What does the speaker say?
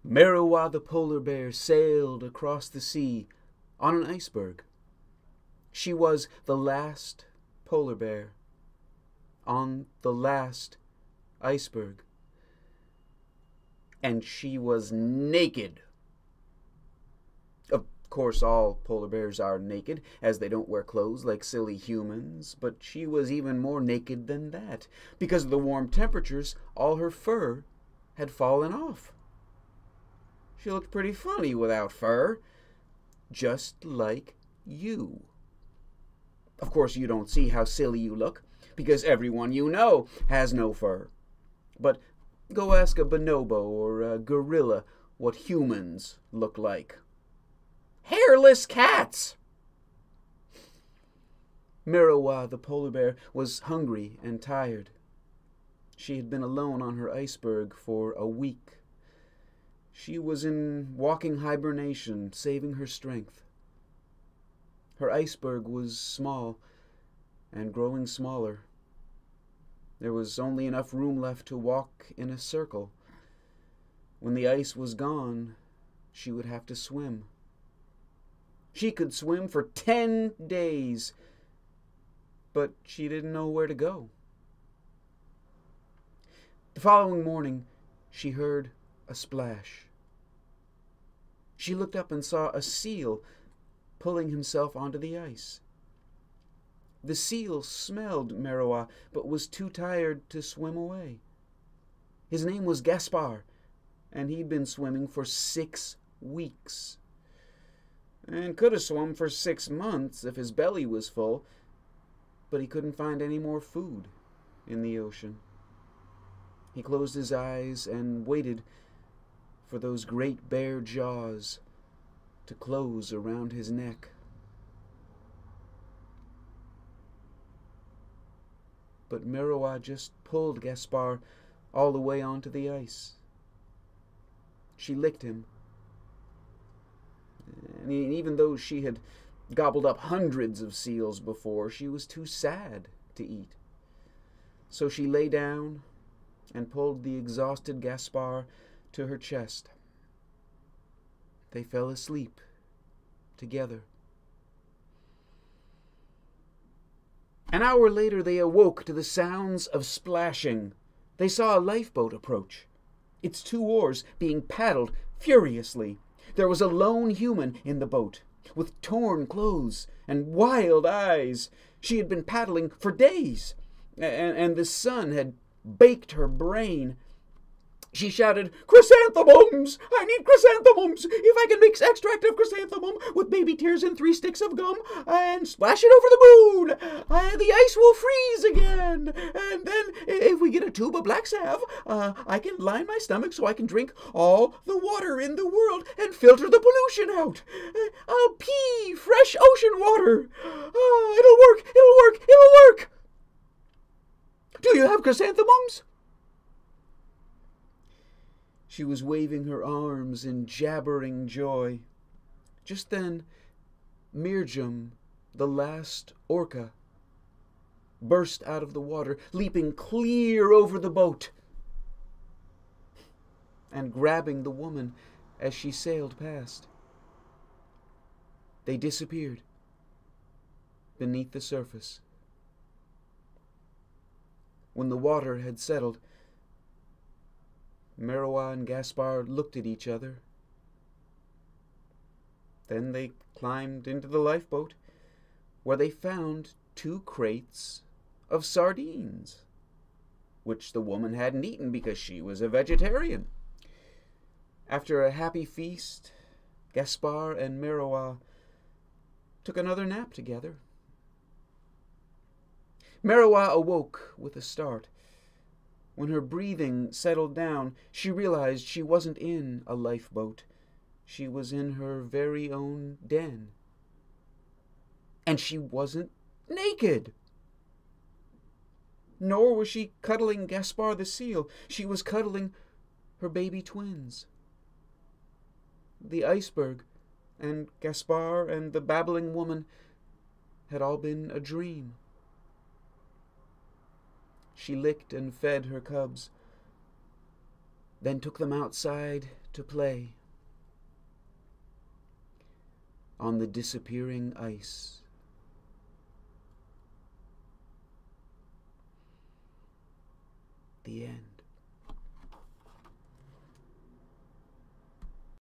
Merriwa the polar bear sailed across the sea on an iceberg. She was the last polar bear on the last iceberg. And she was naked. Of course, all polar bears are naked, as they don't wear clothes like silly humans, but she was even more naked than that. Because of the warm temperatures, all her fur had fallen off. She looked pretty funny without fur, just like you. Of course, you don't see how silly you look, because everyone you know has no fur. But go ask a bonobo or a gorilla what humans look like. Hairless cats! Merriwa the polar bear was hungry and tired. She had been alone on her iceberg for a week. She was in walking hibernation, saving her strength. Her iceberg was small and growing smaller. There was only enough room left to walk in a circle. When the ice was gone, she would have to swim. She could swim for 10 days, but she didn't know where to go. The following morning, she heard a splash. She looked up and saw a seal pulling himself onto the ice. The seal smelled Merriwa, but was too tired to swim away. His name was Gaspar, and he'd been swimming for 6 weeks. And could have swum for 6 months if his belly was full, but he couldn't find any more food in the ocean. He closed his eyes and waited for those great bare jaws to close around his neck. But Merriwa just pulled Gaspar all the way onto the ice. She licked him. And even though she had gobbled up hundreds of seals before, she was too sad to eat. So she lay down and pulled the exhausted Gaspar to her chest. They fell asleep together. An hour later, they awoke to the sounds of splashing. They saw a lifeboat approach, its 2 oars being paddled furiously. There was a lone human in the boat, with torn clothes and wild eyes. She had been paddling for days, and the sun had baked her brain. She shouted, "Chrysanthemums! I need chrysanthemums! If I can mix extract of chrysanthemum with baby tears and 3 sticks of gum and splash it over the moon, the ice will freeze again. And then, if we get a tube of black salve, I can line my stomach so I can drink all the water in the world and filter the pollution out. I'll pee fresh ocean water. It'll work, it'll work, it'll work. Do you have chrysanthemums?" She was waving her arms in jabbering joy. Just then, Mirjam, the last orca, burst out of the water, leaping clear over the boat and grabbing the woman as she sailed past. They disappeared beneath the surface. When the water had settled, Merriwa and Gaspar looked at each other. Then they climbed into the lifeboat, where they found 2 crates of sardines, which the woman hadn't eaten because she was a vegetarian. After a happy feast, Gaspar and Merriwa took another nap together. Merriwa awoke with a start. When her breathing settled down, she realized she wasn't in a lifeboat. She was in her very own den. And she wasn't naked. Nor was she cuddling Gaspar the seal. She was cuddling her baby twins. The iceberg and Gaspar and the babbling woman had all been a dream. She licked and fed her cubs, then took them outside to play on the disappearing ice. The end.